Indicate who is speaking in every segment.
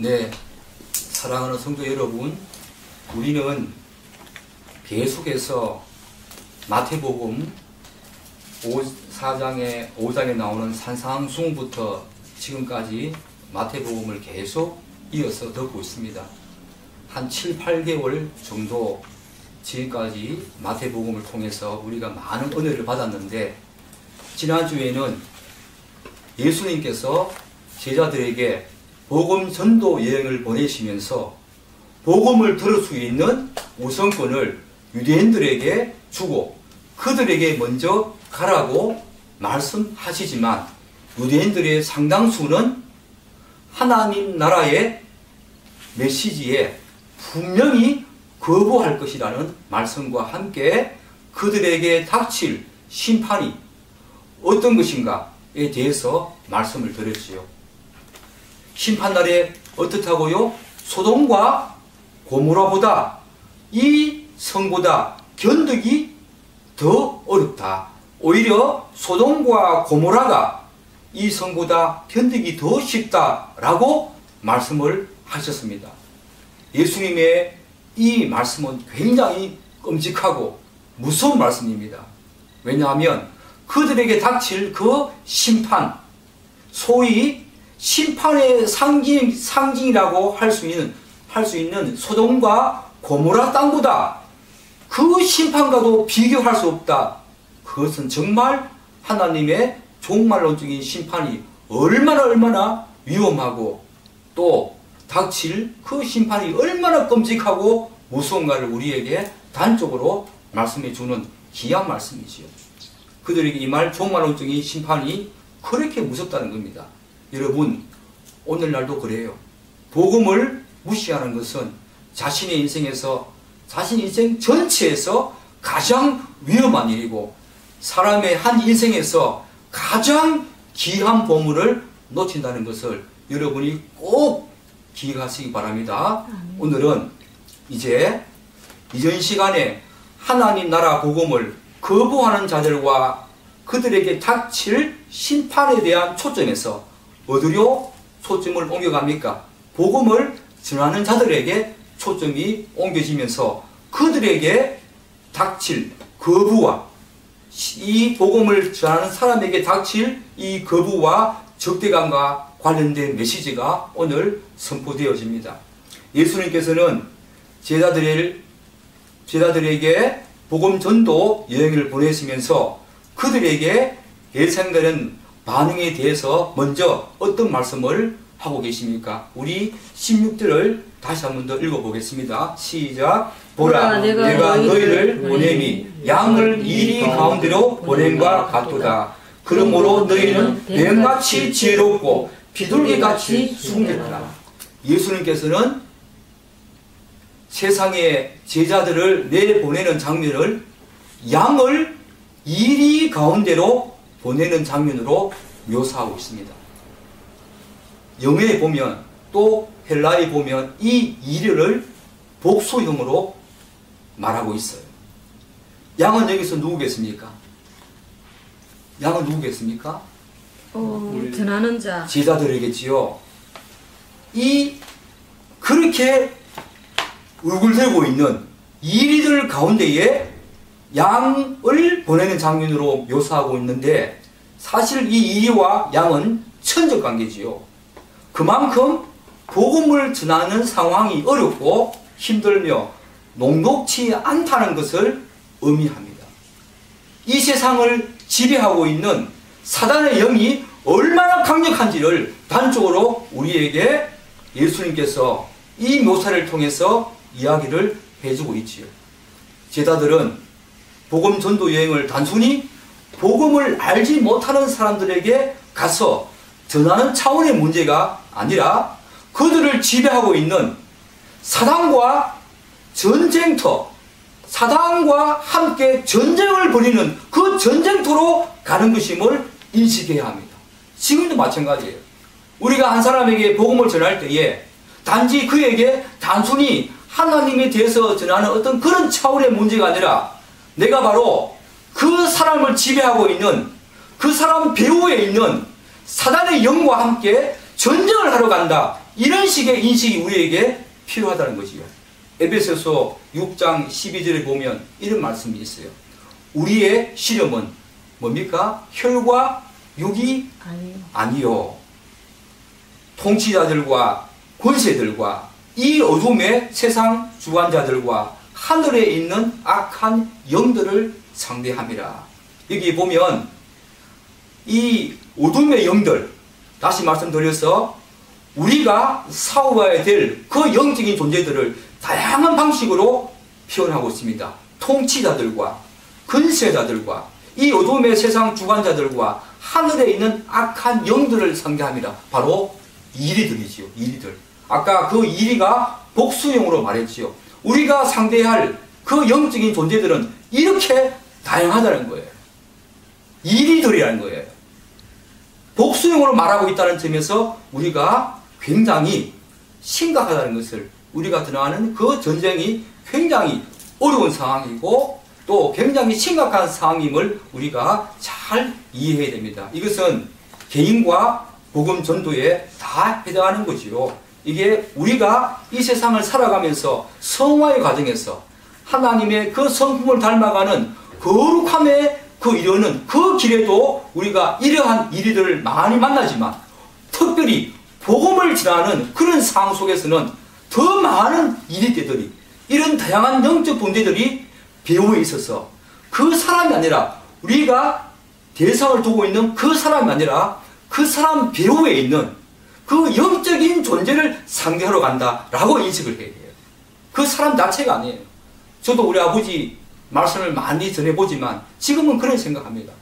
Speaker 1: 네, 사랑하는 성도 여러분, 우리는 계속해서 마태복음 5장에 나오는 산상수훈부터 지금까지 마태복음을 계속 이어서 듣고 있습니다. 한 7, 8개월 정도 지금까지 마태복음을 통해서 우리가 많은 은혜를 받았는데, 지난주에는 예수님께서 제자들에게 복음 전도 여행을 보내시면서 복음을 들을 수 있는 우선권을 유대인들에게 주고 그들에게 먼저 가라고 말씀하시지만, 유대인들의 상당수는 하나님 나라의 메시지에 분명히 거부할 것이라는 말씀과 함께 그들에게 닥칠 심판이 어떤 것인가에 대해서 말씀을 드렸지요. 심판날에 어떻다고요? 소돔과 고모라보다, 이 성보다 견디기 더 어렵다. 오히려 소돔과 고모라가 이 성보다 견디기 더 쉽다라고 말씀을 하셨습니다. 예수님의 이 말씀은 굉장히 끔찍하고 무서운 말씀입니다. 왜냐하면 그들에게 닥칠 그 심판, 소위 심판의 상징이라고 할 수 있는 소돔과 고모라 땅보다 그 심판과도 비교할 수 없다. 그것은 정말 하나님의 종말론적인 심판이 얼마나 위험하고 또 닥칠 그 심판이 얼마나 끔찍하고 무서운가를 우리에게 단적으로 말씀해 주는 귀한 말씀이지요. 그들에게 임할 종말론적인 심판이 그렇게 무섭다는 겁니다. 여러분, 오늘날도 그래요. 복음을 무시하는 것은 자신의 인생에서, 자신 인생 전체에서 가장 위험한 일이고, 사람의 한 인생에서 가장 귀한 보물을 놓친다는 것을 여러분이 꼭 기억하시기 바랍니다. 오늘은 이제 이전 시간에 하나님 나라 복음을 거부하는 자들과 그들에게 닥칠 심판에 대한 초점에서 어디로 초점을 옮겨갑니까? 복음을 전하는 자들에게 초점이 옮겨지면서 그들에게 닥칠 거부와 이 복음을 전하는 사람에게 닥칠 이 거부와 적대감과 관련된 메시지가 오늘 선포되어집니다. 예수님께서는 제자들에게 복음 전도 여행을 보내시면서 그들에게 예상되는 반응에 대해서 먼저 어떤 말씀을 하고 계십니까? 우리 16절을 다시 한 번 더 읽어보겠습니다. 시작. 보라, 내가 너희를 보내니 양을 이리 가운데로 보냄과 같도다. 그러므로 너희는 뱀같이 지혜롭고 비둘기같이 순결하라. 예수님께서는 세상에 제자들을 내보내는 장면을 양을 이리 가운데로 보내는 장면으로 묘사하고 있습니다. 영어에 보면, 또 헬라에 보면 이 이리를 복수형으로 말하고 있어요. 양은 여기서 누구겠습니까? 양은 누구겠습니까?
Speaker 2: 전하는 자.
Speaker 1: 제자들이겠지요. 그렇게 울굴대고 있는 이리들 가운데에 양을 보내는 장면으로 묘사하고 있는데, 사실 이 이리와 양은 천적 관계지요. 그만큼 복음을 전하는 상황이 어렵고 힘들며 녹록치 않다는 것을 의미합니다. 이 세상을 지배하고 있는 사단의 영이 얼마나 강력한지를 단적으로 우리에게 예수님께서 이 묘사를 통해서 이야기를 해주고 있지요. 제자들은 복음 전도 여행을 단순히 복음을 알지 못하는 사람들에게 가서 전하는 차원의 문제가 아니라 그들을 지배하고 있는 사단과 전쟁터, 사단과 함께 전쟁을 벌이는 그 전쟁터로 가는 것임을 인식해야 합니다. 지금도 마찬가지예요. 우리가 한 사람에게 복음을 전할 때에 단지 그에게 단순히 하나님에 대해서 전하는 어떤 그런 차원의 문제가 아니라, 내가 바로 그 사람을 지배하고 있는 그 사람 배후에 있는 사단의 영과 함께 전쟁을 하러 간다. 이런 식의 인식이 우리에게 필요하다는 것이요. 에베소서 6장 12절에 보면 이런 말씀이 있어요. 우리의 시험은 뭡니까? 혈과 육이 아니요. 통치자들과 권세들과 이 어둠의 세상 주관자들과 하늘에 있는 악한 영들을 상대함이라. 여기 보면 이 어둠의 영들, 다시 말씀드려서 우리가 싸워야 될 그 영적인 존재들을 다양한 방식으로 표현하고 있습니다. 통치자들과 권세자들과 이 어둠의 세상 주관자들과 하늘에 있는 악한 영들을 상대함이라. 바로 이리들이지요. 이리들. 아까 그 이리가 복수형으로 말했지요. 우리가 상대할 그 영적인 존재들은 이렇게 다양하다는 거예요. 이리들이라는 거예요. 복수형으로 말하고 있다는 점에서 우리가 굉장히 심각하다는 것을, 우리가 들어가는 그 전쟁이 굉장히 어려운 상황이고 또 굉장히 심각한 상황임을 우리가 잘 이해해야 됩니다. 이것은 개인과 복음 전도에 다 해당하는 거지요. 이게 우리가 이 세상을 살아가면서 성화의 과정에서 하나님의 그 성품을 닮아가는 거룩함에 그 이르는 그 길에도 우리가 이러한 이리들을 많이 만나지만 특별히 복음을 전하는 그런 상황 속에서는 더 많은 이리들이, 이런 다양한 영적 존재들이 배후에 있어서 그 사람이 아니라 우리가 대상을 두고 있는 그 사람이 아니라 그 사람 배후에 있는 그 영적인 존재를 상대하러 간다라고 인식을 해야 돼요. 그 사람 자체가 아니에요. 저도 우리 아버지 말씀을 많이 전해보지만 지금은 그런 생각합니다.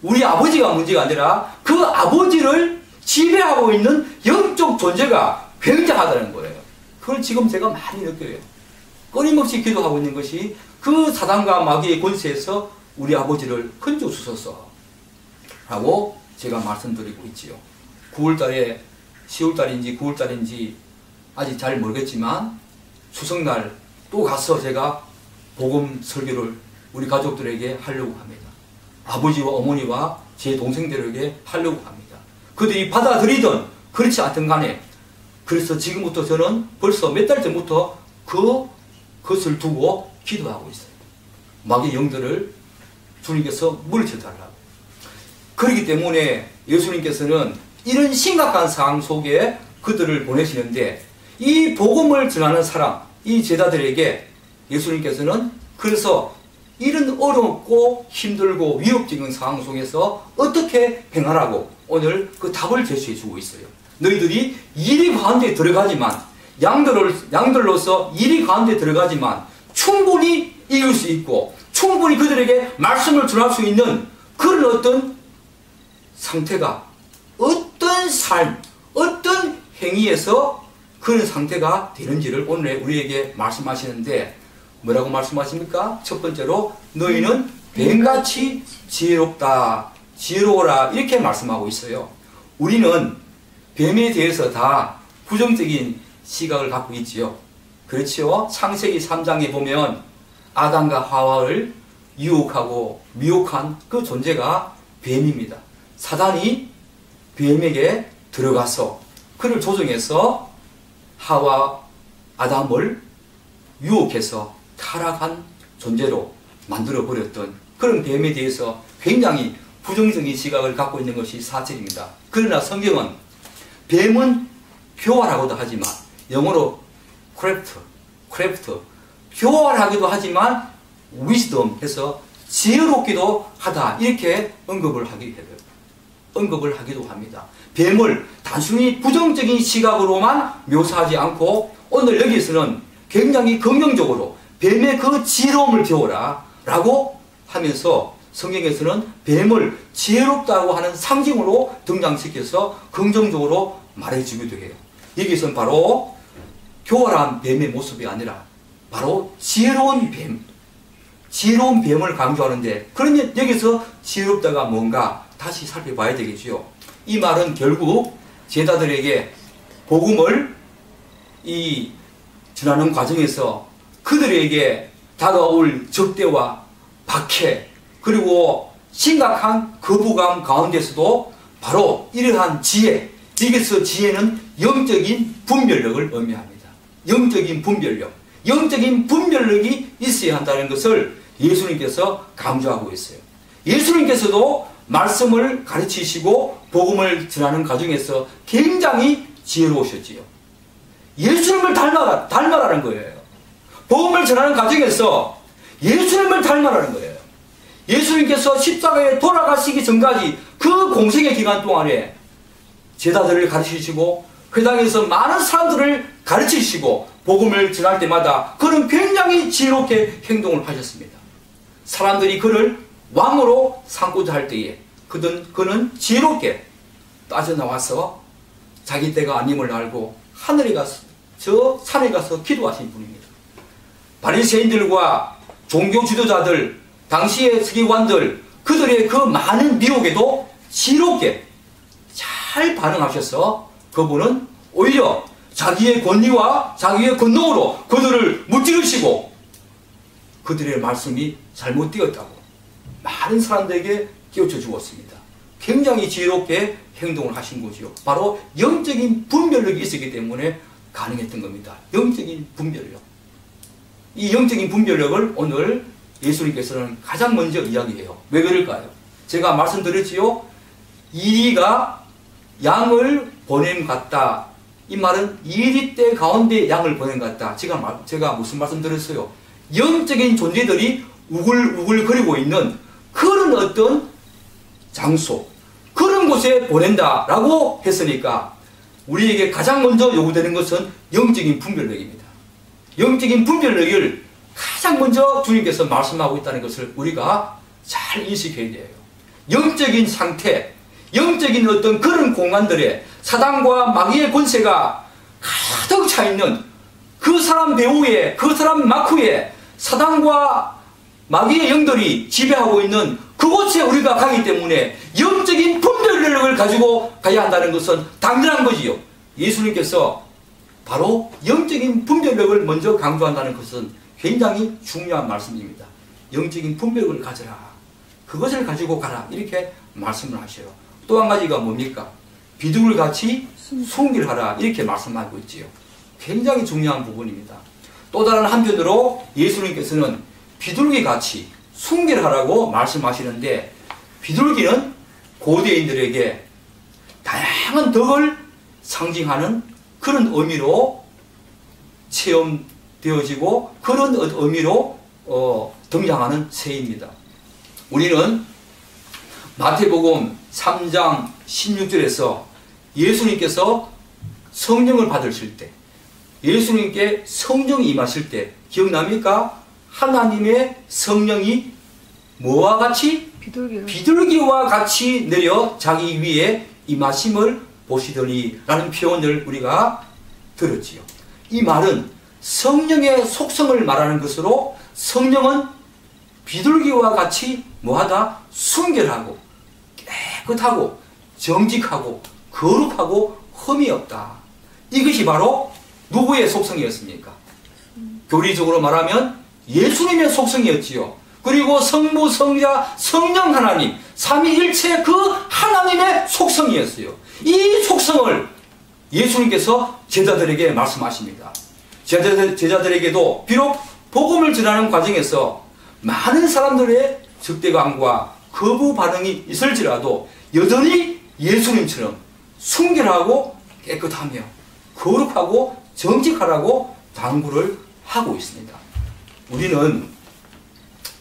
Speaker 1: 우리 아버지가 문제가 아니라 그 아버지를 지배하고 있는 영적 존재가 굉장하다는 거예요. 그걸 지금 제가 많이 느껴요. 끊임없이 기도하고 있는 것이 그 사단과 마귀의 권세에서 우리 아버지를 건져주소서 라고 제가 말씀드리고 있지요. 9월달에 10월달인지 9월달인지 아직 잘 모르겠지만 추석날 또 가서 제가 복음 설교를 우리 가족들에게 하려고 합니다. 아버지와 어머니와 제 동생들에게 하려고 합니다. 그들이 받아들이든 그렇지 않든 간에, 그래서 지금부터 저는 벌써 몇 달 전부터 그것을 두고 기도하고 있어요. 마귀의 영들을 주님께서 물리쳐달라고. 그렇기 때문에 예수님께서는 이런 심각한 상황 속에 그들을 보내시는데, 이 복음을 전하는 사람, 이 제자들에게 예수님께서는 그래서 이런 어렵고 힘들고 위협적인 상황 속에서 어떻게 행하라고 오늘 그 답을 제시해 주고 있어요. 너희들이 이리 가운데 들어가지만, 양들로서 이리 가운데 들어가지만 충분히 이길 수 있고 충분히 그들에게 말씀을 전할 수 있는 그런 어떤 상태가, 어떤 삶, 어떤 행위에서 그런 상태가 되는지를 오늘 우리에게 말씀하시는데, 뭐라고 말씀하십니까? 첫 번째로 너희는 뱀같이 지혜롭다, 지혜로워라, 이렇게 말씀하고 있어요. 우리는 뱀에 대해서 다 부정적인 시각을 갖고 있지요. 그렇지요. 창세기 3장에 보면 아담과 하와를 유혹하고 미혹한 그 존재가 뱀입니다. 사단이 뱀에게 들어가서 그를 조종해서 하와 아담을 유혹해서 타락한 존재로 만들어버렸던 그런 뱀에 대해서 굉장히 부정적인 시각을 갖고 있는 것이 사실입니다. 그러나 성경은 뱀은 교활하고도 하지만, 영어로 크래프트, 교활하기도 하지만 wisdom 해서 지혜롭기도 하다, 이렇게 언급을 하기도 합니다. 뱀을 단순히 부정적인 시각으로만 묘사하지 않고 오늘 여기에서는 굉장히 긍정적으로 뱀의 그 지혜로움을 배워라 라고 하면서 성경에서는 뱀을 지혜롭다고 하는 상징으로 등장시켜서 긍정적으로 말해주기도 해요. 여기서는 바로 교활한 뱀의 모습이 아니라 바로 지혜로운 뱀을 강조하는데, 그러면 여기서 지혜롭다가 뭔가 다시 살펴봐야 되겠죠. 이 말은 결국 제자들에게 복음을 전하는 과정에서 그들에게 다가올 적대와 박해, 그리고 심각한 거부감 가운데서도 바로 이러한 지혜, 여기서 지혜는 영적인 분별력을 의미합니다. 영적인 분별력. 영적인 분별력이 있어야 한다는 것을 예수님께서 강조하고 있어요. 예수님께서도 말씀을 가르치시고 복음을 전하는 과정에서 굉장히 지혜로우셨지요. 예수님을 닮아라는 거예요. 복음을 전하는 과정에서 예수님을 닮아라는 거예요. 예수님께서 십자가에 돌아가시기 전까지 그 공생의 기간 동안에 제자들을 가르치시고 그 당에서 많은 사람들을 가르치시고 복음을 전할 때마다 그는 굉장히 지혜롭게 행동을 하셨습니다. 사람들이 그를 왕으로 삼고자 할 때에 그는 지혜롭게 빠져나와서 자기 때가 아님을 알고 하늘에 가서 저 산에 가서 기도하신 분입니다. 바리새인들과 종교 지도자들, 당시의 서기관들, 그들의 그 많은 미혹에도 지혜롭게 잘 반응하셔서 그분은 오히려 자기의 권위와 자기의 권능으로 그들을 무찌르시고 그들의 말씀이 잘못되었다고 많은 사람들에게 깨우쳐 주었습니다. 굉장히 지혜롭게 행동을 하신 거지요. 바로 영적인 분별력이 있었기 때문에 가능했던 겁니다. 영적인 분별력. 이 영적인 분별력을 오늘 예수님께서는 가장 먼저 이야기해요. 왜 그럴까요? 제가 말씀드렸지요. 이리가 양을 보냄 같다. 이 말은 이리 때 가운데 양을 보냄 같다. 제가 무슨 말씀 드렸어요? 영적인 존재들이 우글우글거리고 있는 그런 어떤 장소, 그런 곳에 보낸다라고 했으니까 우리에게 가장 먼저 요구되는 것은 영적인 분별력입니다. 영적인 분별력을 가장 먼저 주님께서 말씀하고 있다는 것을 우리가 잘 인식해야 돼요. 영적인 상태, 영적인 어떤 그런 공간들에 사단과 마귀의 권세가 가득 차 있는 그 사람 배후에, 그 사람 마크에 사단과 마귀의 영들이 지배하고 있는 그곳에 우리가 가기 때문에 영적인 분별력을 가지고 가야 한다는 것은 당연한 거지요. 예수님께서 바로 영적인 분별력을 먼저 강조한다는 것은 굉장히 중요한 말씀입니다. 영적인 분별력을 가져라. 그것을 가지고 가라. 이렇게 말씀을 하셔요. 또 한 가지가 뭡니까? 비둘기같이 순결하라. 이렇게 말씀하고 있지요. 굉장히 중요한 부분입니다. 또 다른 한편으로 예수님께서는 비둘기같이 순결하라고 말씀하시는데 비둘기는 고대인들에게 다양한 덕을 상징하는 그런 의미로 체험되어지고 그런 의미로 등장하는 새입니다. 우리는 마태복음 3장 16절에서 예수님께서 성령을 받으실 때 예수님께 성령이 임하실 때 기억납니까? 하나님의 성령이 뭐와 같이? 비둘기와 같이 내려 자기 위에 임하심을 보시더니 라는 표현을 우리가 들었지요. 이 말은 성령의 속성을 말하는 것으로 성령은 비둘기와 같이 뭐하다? 순결하고 깨끗하고 정직하고 거룩하고 흠이 없다. 이것이 바로 누구의 속성이었습니까? 교리적으로 말하면 예수님의 속성이었지요. 그리고 성부, 성자, 성령 하나님 삼위일체 그 하나님의 속성이었어요. 이 속성을 예수님께서 제자들에게 말씀하십니다. 제자들에게도 비록 복음을 전하는 과정에서 많은 사람들의 적대감과 거부 반응이 있을지라도 여전히 예수님처럼 순결하고 깨끗하며 거룩하고 정직하라고 당부를 하고 있습니다. 우리는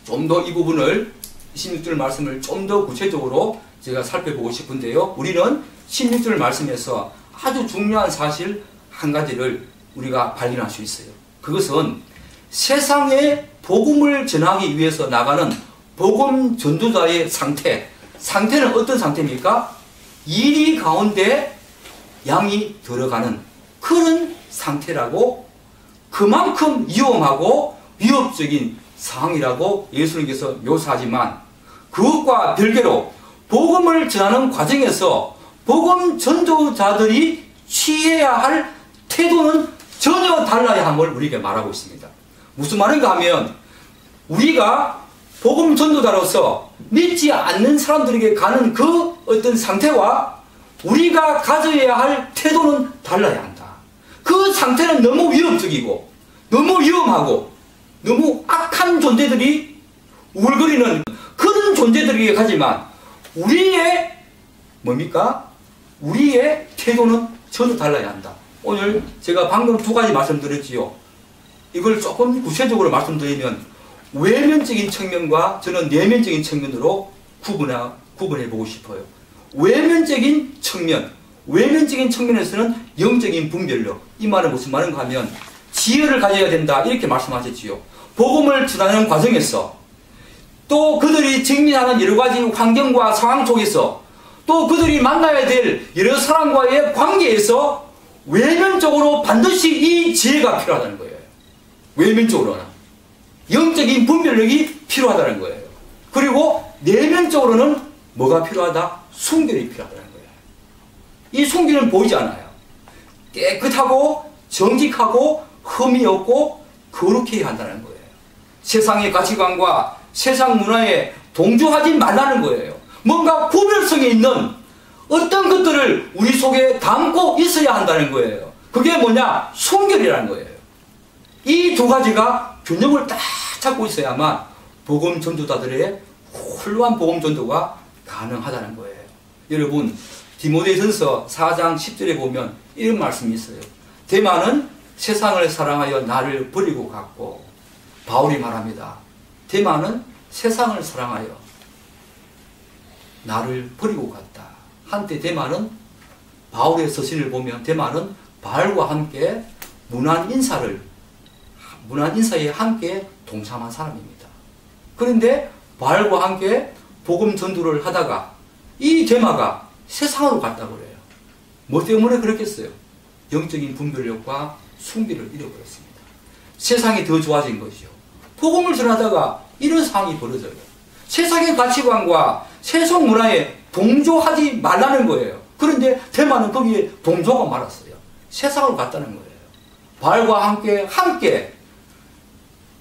Speaker 1: 좀 더 이 부분을 16절 말씀을 좀 더 구체적으로 제가 살펴보고 싶은데요. 우리는 16절 말씀에서 아주 중요한 사실 한 가지를 우리가 발견할 수 있어요. 그것은 세상에 복음을 전하기 위해서 나가는 복음 전도자의 상태는 어떤 상태입니까? 이리 가운데 양이 들어가는 그런 상태라고 그만큼 위험하고 위협적인 상황이라고 예수님께서 묘사하지만 그것과 별개로 복음을 전하는 과정에서 복음 전도자들이 취해야 할 태도는 전혀 달라야 함을 우리에게 말하고 있습니다. 무슨 말인가 하면 우리가 복음 전도자로서 믿지 않는 사람들에게 가는 그 어떤 상태와 우리가 가져야 할 태도는 달라야 한다. 그 상태는 너무 위협적이고 너무 위험하고 너무 악한 존재들이 우글거리는 그런 존재들이긴 하지만 우리의 뭡니까? 우리의 태도는 전혀 달라야 한다. 오늘 제가 방금 두 가지 말씀드렸지요. 이걸 조금 구체적으로 말씀드리면 외면적인 측면과 저는 내면적인 측면으로 구분해 보고 싶어요. 외면적인 측면에서는 영적인 분별력. 이 말은 무슨 말인가 하면 지혜를 가져야 된다 이렇게 말씀하셨지요. 복음을 전하는 과정에서 또 그들이 직면하는 여러 가지 환경과 상황 속에서 또 그들이 만나야 될 여러 사람과의 관계에서 외면적으로 반드시 이 지혜가 필요하다는 거예요. 외면적으로는 영적인 분별력이 필요하다는 거예요. 그리고 내면적으로는 뭐가 필요하다? 순결이 필요하다는 거예요. 이 순결은 보이지 않아요. 깨끗하고 정직하고 흠이 없고 거룩해야 한다는 거예요. 세상의 가치관과 세상 문화에 동조하지 말라는 거예요. 뭔가 구별성이 있는 어떤 것들을 우리 속에 담고 있어야 한다는 거예요. 그게 뭐냐? 순결이라는 거예요. 이 두 가지가 균형을 딱 잡고 있어야만 복음 전도자들의 훌륭한 복음 전도가 가능하다는 거예요. 여러분, 디모데전서 4장 10절에 보면 이런 말씀이 있어요. 데마는 세상을 사랑하여 나를 버리고 갔고, 바울이 말합니다. 데마는 세상을 사랑하여 나를 버리고 갔다. 한때 데마는 바울의 서신을 보면 데마는 바울과 함께 문안 인사에 함께 동참한 사람입니다. 그런데 바울과 함께 복음 전도를 하다가 이 데마가 세상으로 갔다고 그래요. 뭐 때문에 그랬겠어요? 영적인 분별력과 순비를 잃어버렸습니다. 세상이 더 좋아진 것이죠. 복음을 전하다가 이런 상황이 벌어져요. 세상의 가치관과 세속 문화에 동조하지 말라는 거예요. 그런데 데마는 거기에 동조가 말았어요. 세상으로 갔다는 거예요. 바울과 함께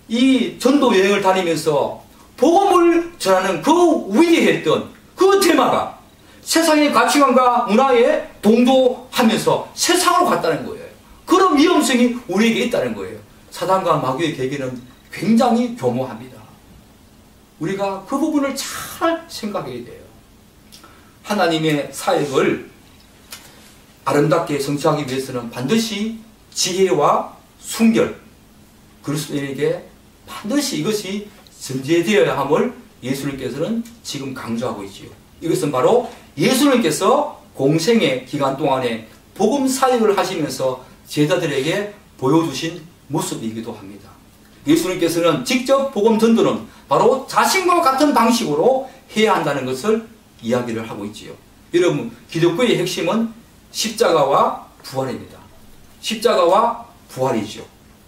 Speaker 1: 이 전도 여행을 다니면서 복음을 전하는 그 위대했던 그 데마가 세상의 가치관과 문화에 동조하면서 세상으로 갔다는 거예요. 그런 위험성이 우리에게 있다는 거예요. 사단과 마귀의 계계는 굉장히 교모합니다. 우리가 그 부분을 잘 생각해야 돼요. 하나님의 사역을 아름답게 성취하기 위해서는 반드시 지혜와 순결, 그리스도인에게 반드시 이것이 전제되어야 함을 예수님께서는 지금 강조하고 있지요. 이것은 바로 예수님께서 공생의 기간 동안에 복음 사역을 하시면서 제자들에게 보여주신 모습이기도 합니다. 예수님께서는 직접 복음 전도는 바로 자신과 같은 방식으로 해야 한다는 것을 이야기를 하고 있지요. 여러분, 기독교의 핵심은 십자가와 부활입니다. 십자가와 부활이죠.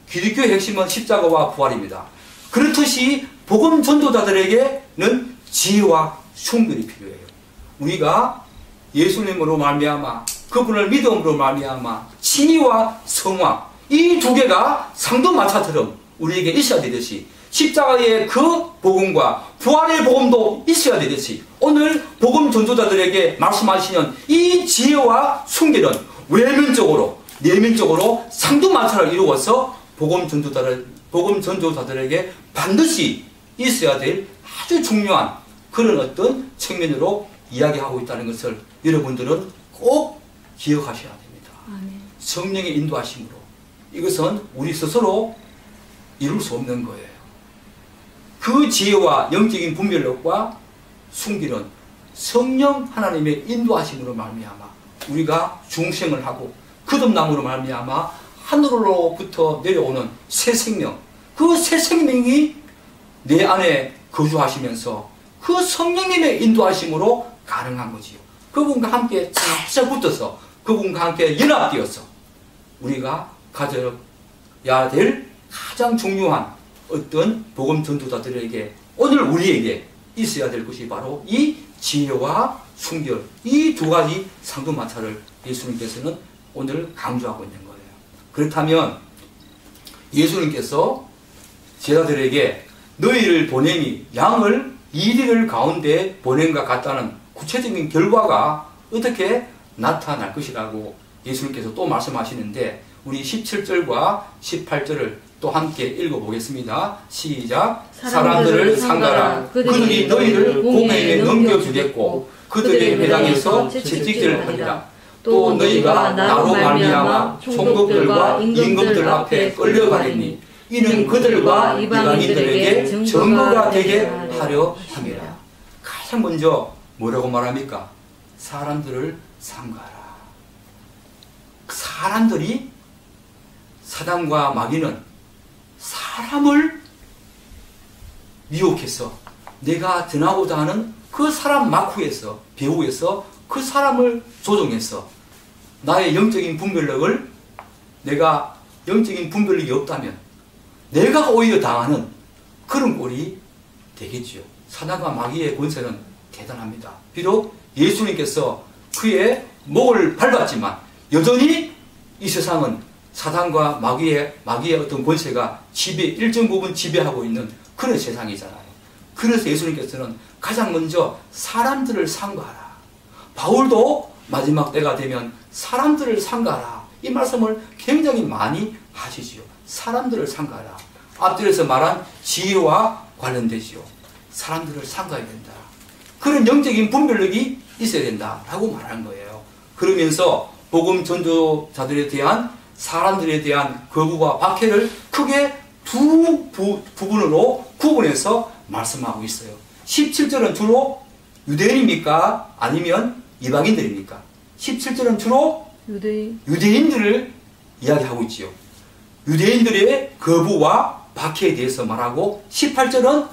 Speaker 1: 기독교의 핵심은 십자가와 부활입니다. 그렇듯이 복음 전도자들에게는 지혜와 순결이 필요해요. 우리가 예수님으로 말미암아 그분을 믿음으로 말미암아 진리와 성화 이 두 개가 상도마차처럼 우리에게 있어야 되듯이 십자가의 그 복음과 부활의 복음도 있어야 되듯이 오늘 복음 전도자들에게 말씀하시는 이 지혜와 순결은 외면적으로 내면적으로 상도마차를 이루어서 복음 전도자들에게 반드시 있어야 될 아주 중요한 그런 어떤 측면으로 이야기하고 있다는 것을 여러분들은 꼭 기억하셔야 됩니다.
Speaker 2: 아멘.
Speaker 1: 성령의 인도하심으로 이것은 우리 스스로 이룰 수 없는 거예요. 그 지혜와 영적인 분별력과 순기는 성령 하나님의 인도하심으로 말미암아 우리가 중생을 하고 거듭남으로 말미암아 하늘로부터 내려오는 새 생명, 그 새 생명이 내 안에 거주하시면서 그 성령님의 인도하심으로 가능한 거지요. 그분과 함께 잘 붙어서 그분과 함께 연합되어서 우리가 가져야 될 가장 중요한 어떤 복음 전도자들에게 오늘 우리에게 있어야 될 것이 바로 이 지혜와 순결 이 두 가지 상도마차를 예수님께서는 오늘 강조하고 있는 거예요. 그렇다면 예수님께서 제자들에게 너희를 보내니 양을 이리를 가운데 보낸 것 같다는 구체적인 결과가 어떻게 나타날 것이라고 예수님께서 또 말씀하시는데 우리 17절과 18절을 또 함께 읽어보겠습니다. 시작. 사람들을 상가라. 그들이 너희를 공회에 넘겨주겠고 그들의 회당에서 채찍질을 하리라. 또 너희가 나로 말미암아 총독들과 임금들 앞에 끌려가리니 이는 그들과 이방인들에게 증거가 되게 하려 함이라. 가장 먼저 뭐라고 말합니까? 사람들을 상가라. 사람들이, 사단과 마귀는 사람을 미혹해서 내가 드나고자 하는 그 사람 마쿠에서, 배후에서 그 사람을 조종해서 나의 영적인 분별력을, 내가 영적인 분별력이 없다면 내가 오히려 당하는 그런 꼴이 되겠지요. 사단과 마귀의 권세는 대단합니다. 비록 예수님께서 그의 목을 밟았지만 여전히 이 세상은 사단과 마귀의 어떤 권세가 일정 부분 지배하고 있는 그런 세상이잖아요. 그래서 예수님께서는 가장 먼저 사람들을 상가하라. 바울도 마지막 때가 되면 사람들을 상가하라. 이 말씀을 굉장히 많이 하시지요. 사람들을 상가하라. 앞들에서 말한 지혜와 관련되지요. 사람들을 상가해야 된다. 그런 영적인 분별력이 있어야 된다라고 말하는 거예요. 그러면서 복음 전도자들에 대한, 사람들에 대한 거부와 박해를 크게 두 부분으로 구분해서 말씀하고 있어요. 17절은 주로 유대인입니까? 아니면 이방인들입니까? 17절은 주로 유대인들을 이야기하고 있지요. 유대인들의 거부와 박해에 대해서 말하고 18절은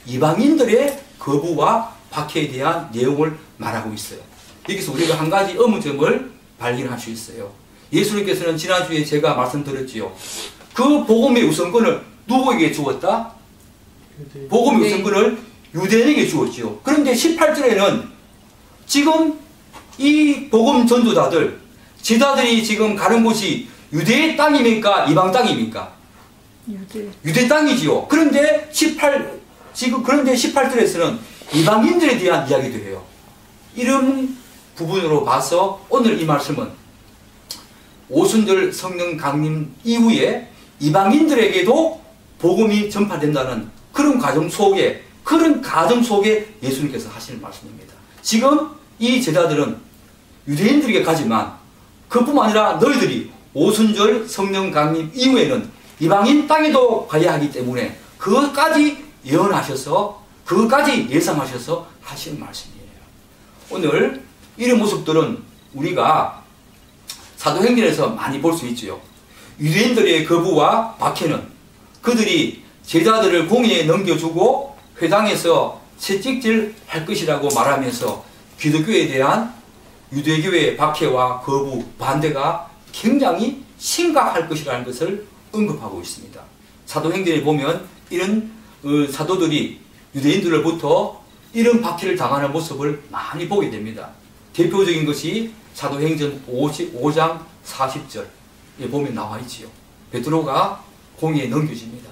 Speaker 1: 이방인들의 거부와 박해에 대한 내용을 말하고 있어요. 여기서 우리가 한 가지 의문점을 발견할 수 있어요. 예수님께서는 지난주에 제가 말씀드렸지요. 그 복음의 우선권을 누구에게 주었다? 복음의 우선권을 유대인에게 주었지요. 그런데 18절에는 지금 이 복음 전도자들, 제자들이 지금 가는 곳이 유대의 땅입니까? 이방 땅입니까? 유대 땅이지요. 그런데 18절에서는 이방인들에 대한 이야기도 해요. 이런 부분으로 봐서 오늘 이 말씀은 오순절 성령 강림 이후에 이방인들에게도 복음이 전파된다는 그런 가정 속에 예수님께서 하시는 말씀입니다. 지금 이 제자들은 유대인들에게 가지만 그뿐만 아니라 너희들이 오순절 성령 강림 이후에는 이방인 땅에도 가야 하기 때문에 그것까지 예언하셔서, 그것까지 예상하셔서 하시는 말씀이에요. 오늘 이런 모습들은 우리가 사도행전에서 많이 볼 수 있죠. 유대인들의 거부와 박해는 그들이 제자들을 공의에 넘겨주고 회당에서 채찍질 할 것이라고 말하면서 기독교에 대한 유대교의 박해와 거부, 반대가 굉장히 심각할 것이라는 것을 언급하고 있습니다. 사도행전에 보면 이런 사도들이 유대인들로부터 이런 박해를 당하는 모습을 많이 보게 됩니다. 대표적인 것이 사도행전 5장 40절에 보면 나와 있지요. 베드로가 공의에 넘겨집니다.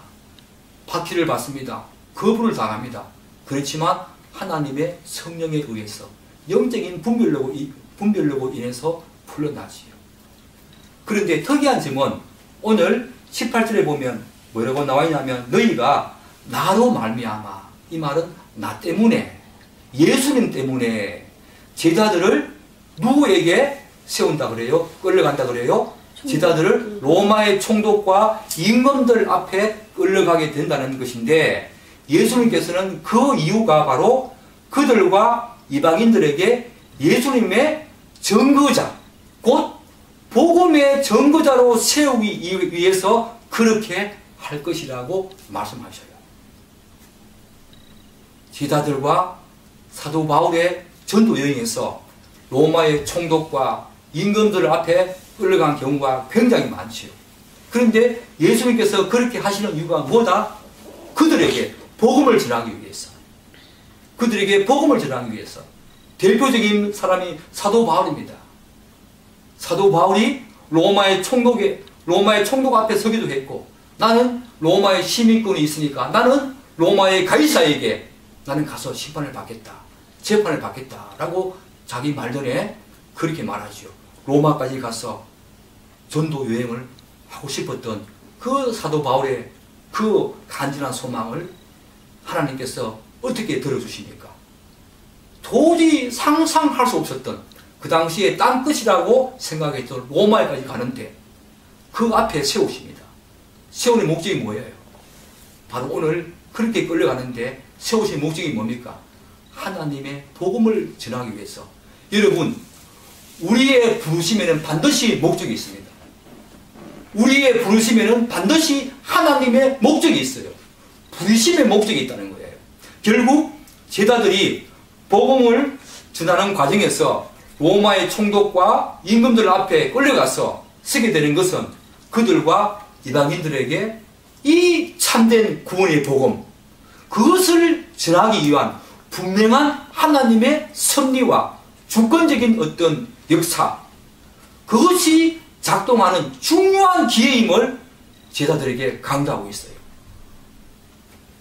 Speaker 1: 박해를 받습니다. 거부를 당합니다. 그렇지만 하나님의 성령에 의해서 영적인 분별력으로 인해서 풀려나지요. 그런데 특이한 점은 오늘 18절에 보면 뭐라고 나와 있냐면 너희가 나로 말미암아, 이 말은 나 때문에, 예수님 때문에 제자들을 누구에게 세운다 그래요? 끌려간다 그래요? 제자들을 로마의 총독과 임금들 앞에 끌려가게 된다는 것인데 예수님께서는 그 이유가 바로 그들과 이방인들에게 예수님의 증거자, 곧 복음의 증거자로 세우기 위해서 그렇게 할 것이라고 말씀하셔요. 제자들과 사도 바울의 전도 여행에서 로마의 총독과 임금들 앞에 끌려간 경우가 굉장히 많지요. 그런데 예수님께서 그렇게 하시는 이유가 뭐다? 그들에게 복음을 전하기 위해서. 그들에게 복음을 전하기 위해서. 대표적인 사람이 사도 바울입니다. 사도 바울이 로마의 총독 앞에 서기도 했고, 나는 로마의 시민권이 있으니까 나는 로마의 가이사에게 나는 가서 심판을 받겠다, 재판을 받겠다라고 자기 말년에 그렇게 말하죠. 로마까지 가서 전도 여행을 하고 싶었던 그 사도 바울의 그 간절한 소망을 하나님께서 어떻게 들어주십니까? 도저히 상상할 수 없었던 그 당시에 땅끝이라고 생각했던 로마에까지 가는데 그 앞에 세우십니다. 세우는 목적이 뭐예요? 바로 오늘 그렇게 끌려가는데 세우신 목적이 뭡니까? 하나님의 복음을 전하기 위해서. 여러분, 우리의 부르심에는 반드시 목적이 있습니다. 우리의 부르심에는 반드시 하나님의 목적이 있어요. 부르심의 목적이 있다는 거예요. 결국 제자들이 복음을 전하는 과정에서 로마의 총독과 임금들 앞에 끌려가서 서게 되는 것은 그들과 이방인들에게 이 참된 구원의 복음, 그것을 전하기 위한 분명한 하나님의 섭리와 주권적인 어떤 역사, 그것이 작동하는 중요한 기회임을 제자들에게 강조하고 있어요.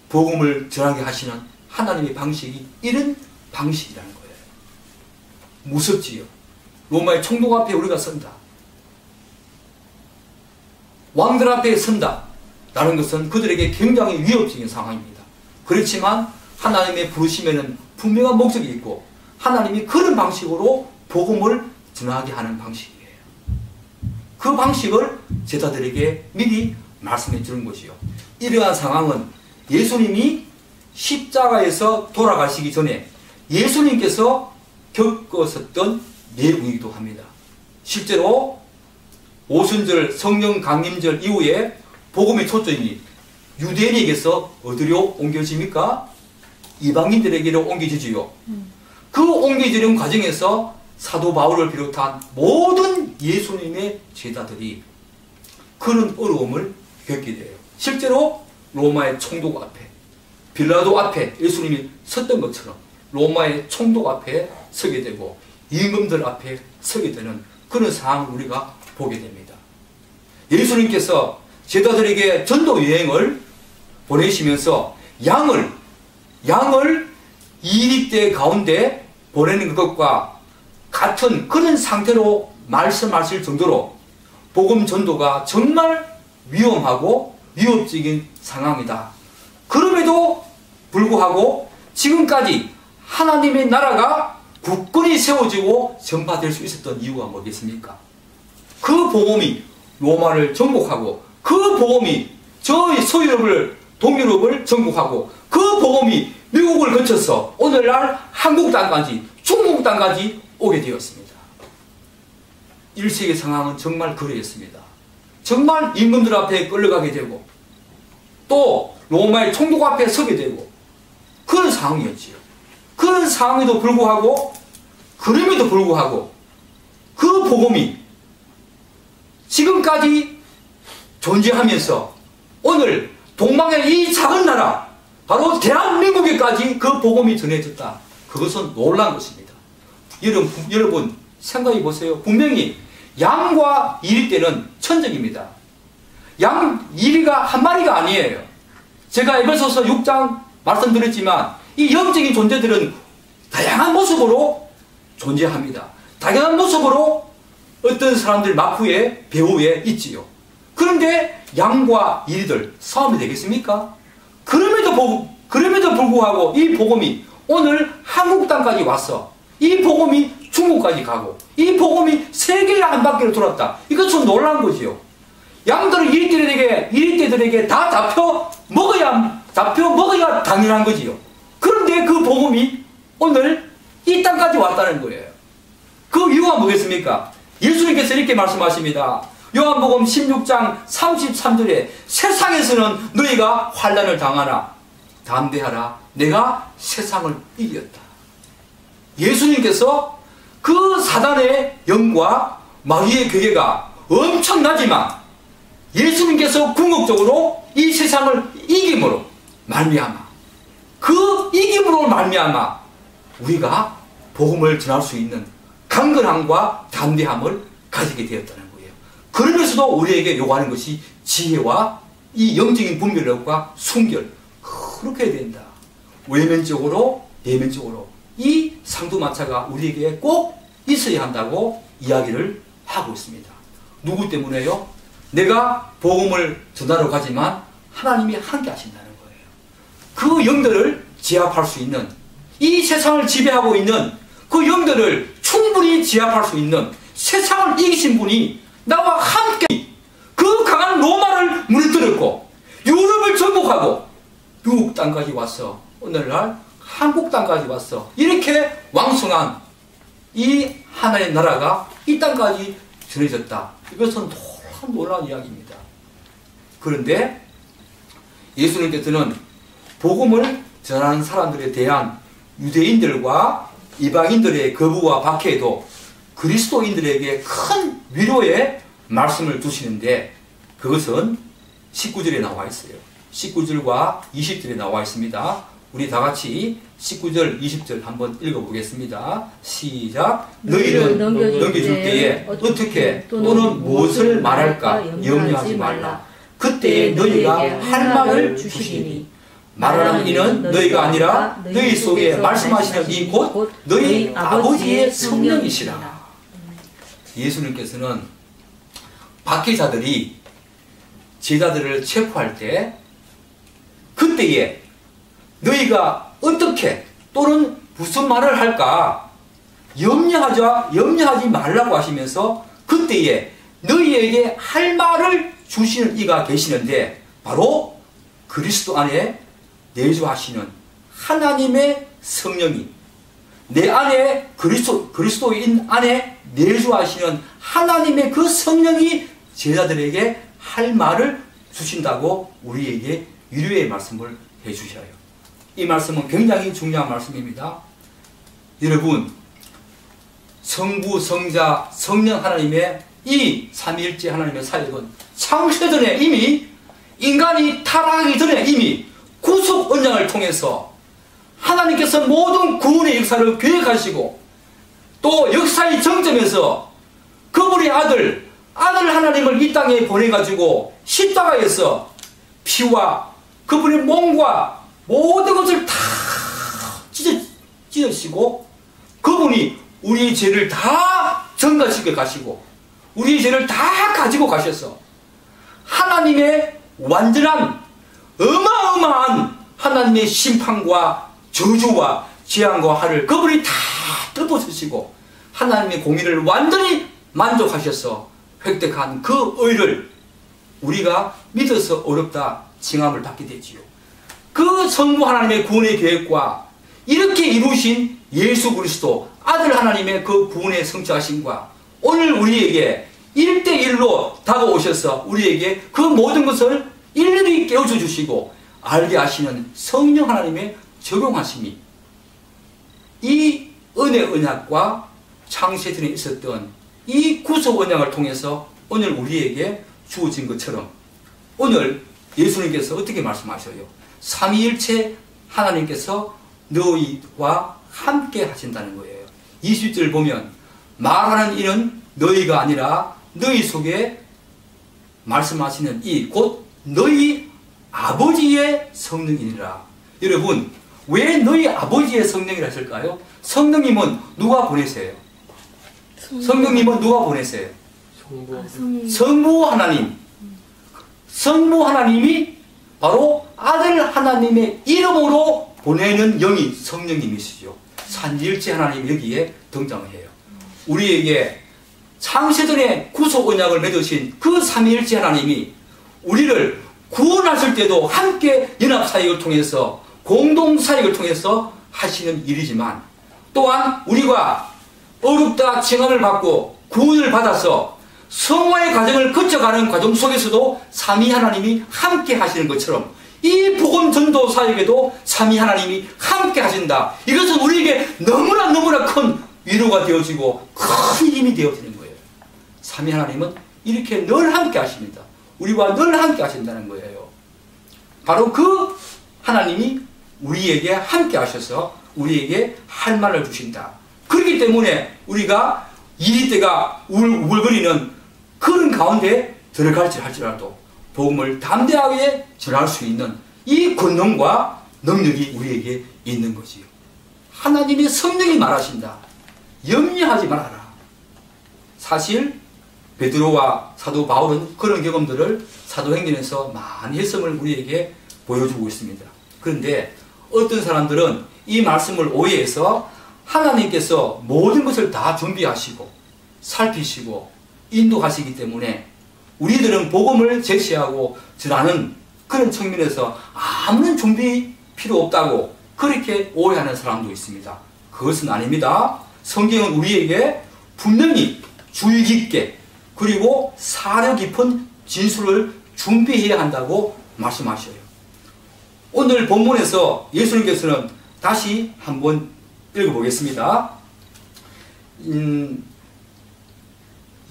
Speaker 1: 복음을 전하게 하시는 하나님의 방식이 이런 방식이라는 거예요. 무섭지요. 로마의 총독 앞에 우리가 선다. 왕들 앞에 선다. 라는 것은 그들에게 굉장히 위협적인 상황입니다. 그렇지만 하나님의 부르심에는 분명한 목적이 있고 하나님이 그런 방식으로 복음을 전하게 하는 방식이에요. 그 방식을 제자들에게 미리 말씀해 주는 것이요. 이러한 상황은 예수님이 십자가에서 돌아가시기 전에 예수님께서 겪었었던 내용이기도 합니다. 실제로 오순절 성령 강림절 이후에 복음의 초점이 유대인에게서 어디로 옮겨집니까? 이방인들에게로 옮겨지지요. 그 옮겨지는 과정에서 사도 바울을 비롯한 모든 예수님의 제자들이 그런 어려움을 겪게 돼요. 실제로 로마의 총독 앞에, 빌라도 앞에 예수님이 섰던 것처럼 로마의 총독 앞에 서게 되고 임금들 앞에 서게 되는 그런 상황을 우리가 보게 됩니다. 예수님께서 제자들에게 전도 여행을 보내시면서 양을 2립대 가운데 보내는 것과 같은 그런 상태로 말씀하실 정도로 복음 전도가 정말 위험하고 위협적인 상황이다. 그럼에도 불구하고 지금까지 하나님의 나라가 굳건히 세워지고 전파될 수 있었던 이유가 뭐겠습니까? 그 복음이 로마를 정복하고 그 복음이 저희 서유럽을 동유럽을 정복하고 그 복음이 미국을 거쳐서 오늘날 한국 땅까지 중국 땅까지 오게 되었습니다. 1세기 상황은 정말 그러했습니다. 정말 임금들 앞에 끌려가게 되고 또 로마의 총독 앞에 서게 되고 그런 상황이었지요. 그런 상황에도 불구하고 그럼에도 불구하고 그 복음이 지금까지 존재하면서 오늘 동방의 이 작은 나라 바로 대한민국에까지 그 복음이 전해졌다. 그것은 놀라운 것입니다. 여러분 생각해 보세요. 분명히 양과 이리 때는 천적입니다. 양 이리가 한 마리가 아니에요. 제가 에베소서 6장 말씀드렸지만 이 영적인 존재들은 다양한 모습으로 존재합니다. 다양한 모습으로 어떤 사람들 막후에 배후에 있지요. 그런데 양과 이리들 싸움이 되겠습니까? 그럼에도 불구하고 이 복음이 오늘 한국 땅까지 왔어. 이 복음이 중국까지 가고 이 복음이 세계에 한 바퀴를 돌았다. 이것은 놀라운 거지요. 양들은 이리떼들에게 다 잡혀 먹어야 당연한 거지요. 그런데 그 복음이 오늘 이 땅까지 왔다는 거예요. 그 이유가 뭐겠습니까? 예수님께서 이렇게 말씀하십니다. 요한복음 16장 33절에 세상에서는 너희가 환난을 당하나 담대하라. 내가 세상을 이겼다. 예수님께서 그 사단의 영과 마귀의 괴계가 엄청나지만 예수님께서 궁극적으로 이 세상을 이김으로 말미암아 그 이김으로 말미암아 우리가 복음을 전할 수 있는 강건함과 담대함을 가지게 되었다는 거예요. 그러면서도 우리에게 요구하는 것이 지혜와 이 영적인 분별력과 순결, 그렇게 해야 된다. 외면적으로 내면적으로 이 상두마차가 우리에게 꼭 있어야 한다고 이야기를 하고 있습니다. 누구 때문에요? 내가 복음을 전하러 가지만 하나님이 함께 하신다는 거예요. 그 영들을 제압할 수 있는, 이 세상을 지배하고 있는 그 영들을 충분히 제압할 수 있는, 세상을 이기신 분이 나와 함께 그 강한 로마를 무너뜨렸고 유럽을 정복하고 미국 땅까지 와서 오늘날 한국 땅까지 와서 이렇게 왕성한 이 하나의 나라가 이 땅까지 전해졌다. 이것은 놀라운 이야기입니다. 그런데 예수님께서는 복음을 전하는 사람들에 대한 유대인들과 이방인들의 거부와 박해에도 그리스도인들에게 큰 위로의 말씀을 주시는데, 그것은 19절에 나와 있어요. 19절과 20절에 나와 있습니다. 우리 다 같이 19절, 20절 한번 읽어보겠습니다. 시작. 너희는 넘겨줄 때에 어떻게 또는 무엇을 말할까 염려하지 말라. 그때에 너희가 할 말을 주시리니 말하는 이는 너희가 아니라 너희 속에 말씀하시는 이 곧 너희 아버지의 성령이시라. 예수님께서는 박해자들이 제자들을 체포할 때 그때에 너희가 어떻게 또는 무슨 말을 할까 염려하지 말라고 하시면서 그때에 너희에게 할 말을 주시는 이가 계시는데, 바로 그리스도 안에 내주하시는 하나님의 성령이, 내 안에 그리스도인 안에 내주하시는 하나님의 그 성령이 제자들에게 할 말을 주신다고 우리에게 위로의 말씀을 해주셔요. 이 말씀은 굉장히 중요한 말씀입니다. 여러분, 성부, 성자, 성령 하나님의 이 삼위일체 하나님의 사역은 창세전에 이미 인간이 타락하기 전에 이미 구속 언약을 통해서 하나님께서 모든 구원의 역사를 계획하시고 또 역사의 정점에서 그분의 아들 하나님을 이 땅에 보내가지고 십자가에서 피와 그분의 몸과 모든 것을 다 찢으시고 그분이 우리의 죄를 다 전가시켜 가시고 우리의 죄를 다 가지고 가셔서 하나님의 완전한 어마어마한 하나님의 심판과 저주와 재앙과 화를 그분이 다 뜯어주시고 하나님의 공의를 완전히 만족하셔서 획득한 그 의를 우리가 믿어서 어렵다 칭함을 받게 되지요. 그 성부 하나님의 구원의 계획과 이렇게 이루신 예수 그리스도 아들 하나님의 그 구원의 성취하심과 오늘 우리에게 1대1로 다가오셔서 우리에게 그 모든 것을 일일이 깨워줘 주시고 알게 하시는 성령 하나님의 적용하심이 이 은혜 언약과 창세전에 있었던 이 구속 언약을 통해서 오늘 우리에게 주어진 것처럼 오늘 예수님께서 어떻게 말씀하셔요? 삼위일체 하나님께서 너희와 함께 하신다는 거예요. 20절 보면 말하는 이는 너희가 아니라 너희 속에 말씀하시는 이 곧 너희 아버지의 성령이니라. 여러분, 왜 너희 아버지의 성령이라 했을까요? 성령님은 누가 보내세요? 성령님은 누가 보내세요? 성부 하나님. 성부 하나님이 바로 아들 하나님의 이름으로 보내는 영이 성령님이시죠. 삼위일체 하나님이 여기에 등장을 해요. 우리에게 창세전에 구속 언약을 맺으신 그 삼위일체 하나님이 우리를 구원하실 때도 함께 연합사역을 통해서 공동사역을 통해서 하시는 일이지만 또한 우리가 어렵다 칭함을 받고 구원을 받아서 성화의 과정을 거쳐가는 과정 속에서도 삼위 하나님이 함께 하시는 것처럼 이 복음 전도 사역에도 삼위 하나님이 함께 하신다. 이것은 우리에게 너무나 큰 위로가 되어지고 큰 힘이 되어지는 거예요. 삼위 하나님은 이렇게 늘 함께 하십니다. 우리와 늘 함께 하신다는 거예요. 바로 그 하나님이 우리에게 함께 하셔서 우리에게 할 말을 주신다. 그렇기 때문에 우리가 이리때가 우글거리는 그런 가운데 들어갈지 할지라도 복음을 담대하게 전할 수 있는 이 권능과 능력이 우리에게 있는 거지요. 하나님의 성령이 말하신다. 염려하지 말아라. 사실 베드로와 사도 바울은 그런 경험들을 사도행전에서 많이 했음을 우리에게 보여주고 있습니다. 그런데 어떤 사람들은 이 말씀을 오해해서 하나님께서 모든 것을 다 준비하시고 살피시고 인도하시기 때문에 우리들은 복음을 제시하고 전하는 그런 측면에서 아무런 준비 필요 없다고 그렇게 오해하는 사람도 있습니다. 그것은 아닙니다. 성경은 우리에게 분명히 주의 깊게 그리고 사려 깊은 진술을 준비해야 한다고 말씀하셔요. 오늘 본문에서 예수님께서는 다시 한번 읽어보겠습니다.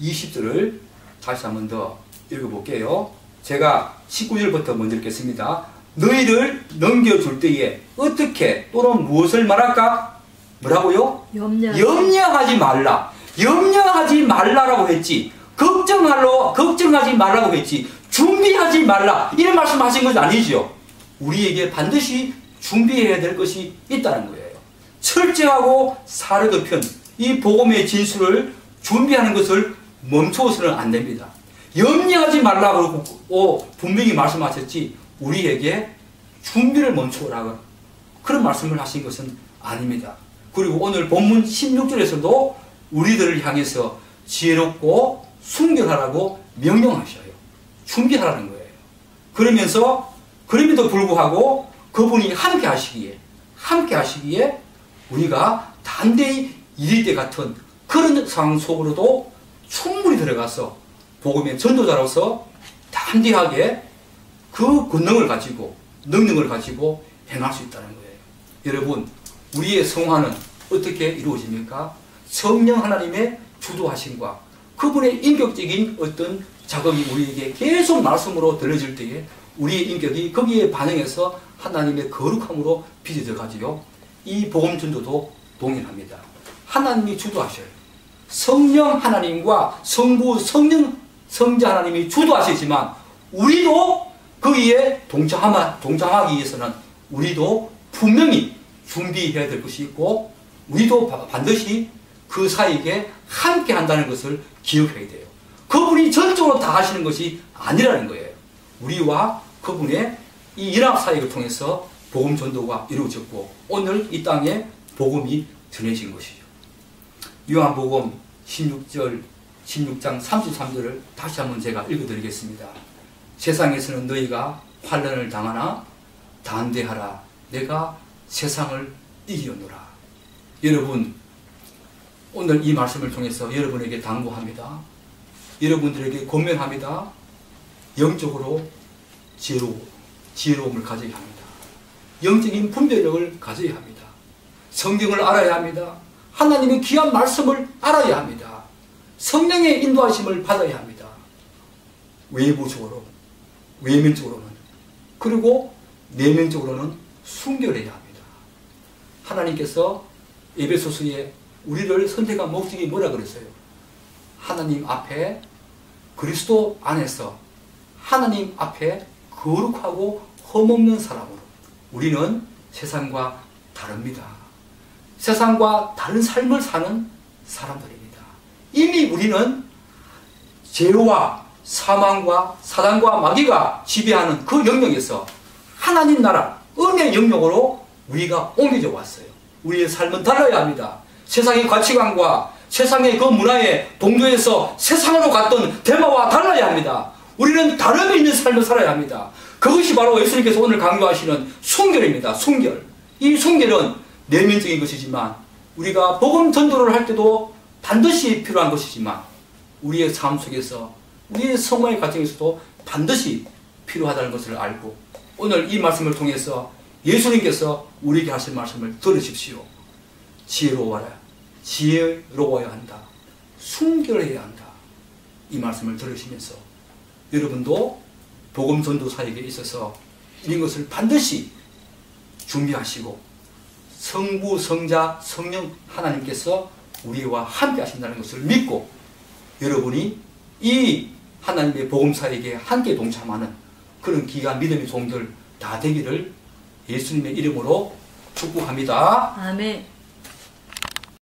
Speaker 1: 20절을 다시 한번 더 읽어볼게요. 제가 19절부터 먼저 읽겠습니다. 너희를 넘겨줄 때에 어떻게 또는 무엇을 말할까? 뭐라고요? 염려하지 말라. 염려하지 말라라고 했지. 걱정하지 말라고 했지. 준비하지 말라. 이런 말씀하신 것은 아니죠. 우리에게 반드시 준비해야 될 것이 있다는 거예요. 철저하고 사려 깊은 이 복음의 진술을 준비하는 것을 멈춰서는 안 됩니다. 염려하지 말라고 분명히 말씀하셨지 우리에게 준비를 멈추라고 그런 말씀을 하신 것은 아닙니다. 그리고 오늘 본문 16절에서도 우리들을 향해서 지혜롭고 순결하라고 명령하셔요. 준비하라는 거예요. 그럼에도 불구하고 그분이 함께 하시기에 우리가 담대히 이를 때 같은 그런 상황 속으로도 충분히 들어가서 복음의 전도자로서 담대하게 그 권능을 가지고 능력을 가지고 행할 수 있다는 거예요. 여러분, 우리의 성화는 어떻게 이루어집니까? 성령 하나님의 주도하심과 그분의 인격적인 어떤 작업이 우리에게 계속 말씀으로 들려질 때에 우리의 인격이 거기에 반응해서 하나님의 거룩함으로 빚어져 가지고 이 복음 전도도 동일합니다. 하나님이 주도하셔요. 성령 하나님과 성부 성자 하나님이 주도하시지만 우리도 거기에 동참하기 위해서는 우리도 분명히 준비해야 될 것이 있고 우리도 반드시 그 사이에 함께 한다는 것을 기억해야 돼요. 그분이 전적으로 다 하시는 것이 아니라는 거예요. 우리와 그분의 이 연합 사역을 통해서 복음 전도가 이루어졌고 오늘 이 땅에 복음이 전해진 것이죠. 요한복음 16장 33절을 다시 한번 제가 읽어드리겠습니다. 세상에서는 너희가 환난을 당하나 담대하라. 내가 세상을 이기었노라. 여러분, 오늘 이 말씀을 통해서 여러분에게 당부합니다. 여러분들에게 권면합니다. 영적으로 지혜로움을 가져야 합니다. 영적인 분별력을 가져야 합니다. 성경을 알아야 합니다. 하나님의 귀한 말씀을 알아야 합니다. 성령의 인도하심을 받아야 합니다. 외부적으로, 외면적으로는, 그리고 내면적으로는 순결해야 합니다. 하나님께서 에베소서에 우리를 선택한 목적이 뭐라 그랬어요? 하나님 앞에 그리스도 안에서 하나님 앞에 거룩하고 흠없는 사람으로 우리는 세상과 다릅니다. 세상과 다른 삶을 사는 사람들입니다. 이미 우리는 죄와 사망과 사단과 마귀가 지배하는 그 영역에서 하나님 나라 은혜의 영역으로 우리가 옮겨져 왔어요. 우리의 삶은 달라야 합니다. 세상의 가치관과 세상의 그 문화에 동조해서 세상으로 갔던 대마와 달라야 합니다. 우리는 다름이 있는 삶을 살아야 합니다. 그것이 바로 예수님께서 오늘 강조하시는 순결입니다. 순결. 이 순결은 내면적인 것이지만 우리가 복음 전도를 할 때도 반드시 필요한 것이지만 우리의 삶 속에서 우리의 성화의 과정에서도 반드시 필요하다는 것을 알고 오늘 이 말씀을 통해서 예수님께서 우리에게 하신 말씀을 들으십시오. 지혜로워야 한다. 순결해야 한다. 이 말씀을 들으시면서 여러분도 복음 전도 사역에 있어서 이런 것을 반드시 준비하시고 성부, 성자, 성령 하나님께서 우리와 함께 하신다는 것을 믿고 여러분이 이 하나님의 복음 사역에 함께 동참하는 그런 귀한 믿음의 종들 다 되기를 예수님의 이름으로 축복합니다.
Speaker 2: 아멘.